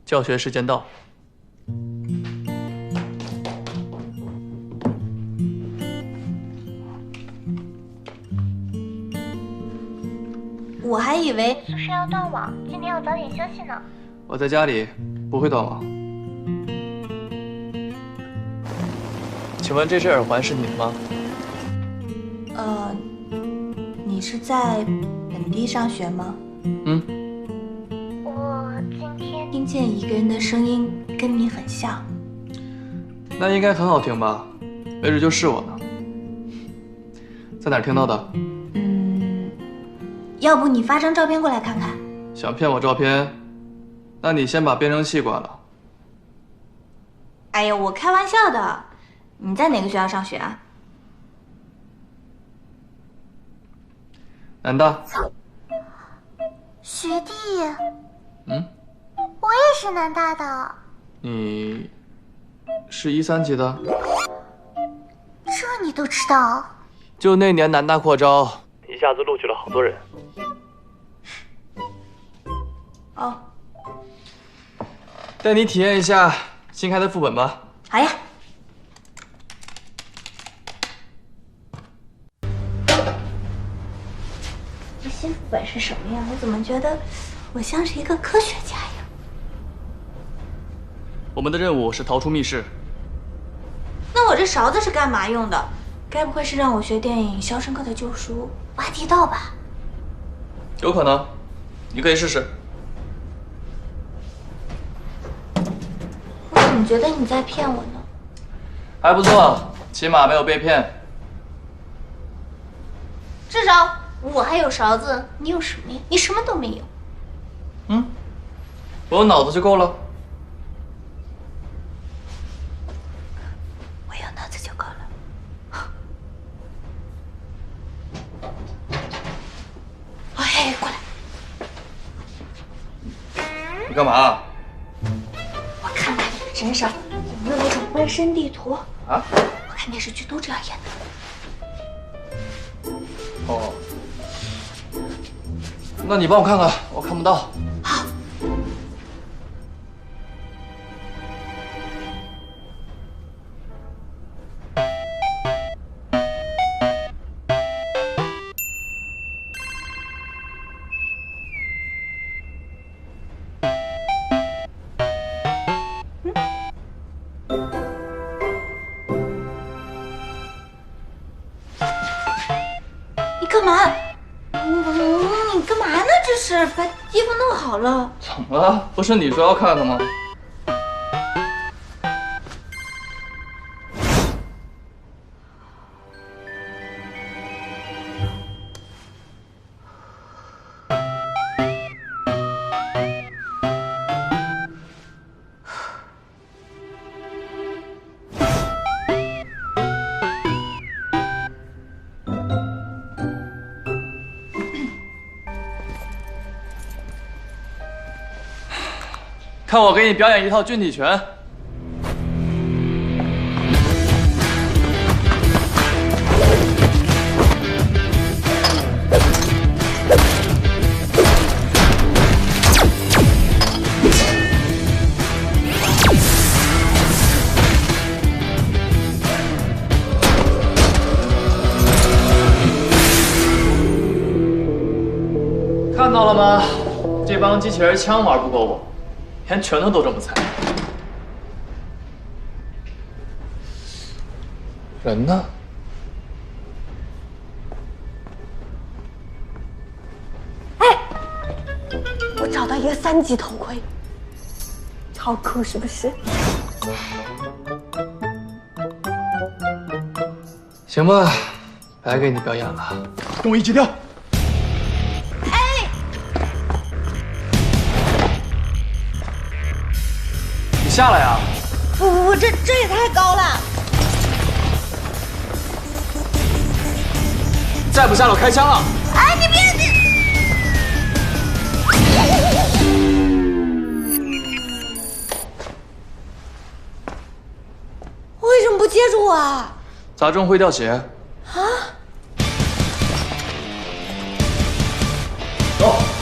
教学时间到。我还以为宿舍要断网，今天要早点休息呢。我在家里，不会断网。请问这只耳环是你的吗？你是在本地上学吗？嗯。我今天听见一个人的声音跟你很像。那应该很好听吧？没准就是我呢。在哪儿听到的？要不你发张照片过来看看？想骗我照片？那你先把变声器关了。哎呀，我开玩笑的。你在哪个学校上学啊？南大。学弟，我也是南大的。你是13级的？这你都知道？就那年南大扩招，一下子录取了好多人。哦，带你体验一下新开的副本吧。好呀。这新副本是什么呀？我怎么觉得我像是一个科学家呀？我们的任务是逃出密室。那我这勺子是干嘛用的？该不会是让我学电影《肖申克的救赎》挖地道吧？有可能，你可以试试。我怎么觉得你在骗我呢？还不错，起码没有被骗。至少我还有勺子，你有什么呀？你什么都没有。我有脑子就够了。我有脑子就够了。哎，过来！你干嘛？我看看你的身上有没有那种纹身地图啊？我看电视剧都这样演的。哦，那你帮我看看，我看不到。好。你干嘛？你干嘛呢？这是把衣服弄好了。怎么了？不是你说要看的吗？看我给你表演一套军体拳。看到了吗？这帮机器人枪玩不过我。连拳头都这么菜，人呢？哎，我找到一个3级头盔，超酷是不是？行吧，白给你表演了。跟我一起跳。下来呀！不，这也太高了！再不下来我开枪了！哎，你别！为什么不接住我啊？砸中会掉血。啊！走。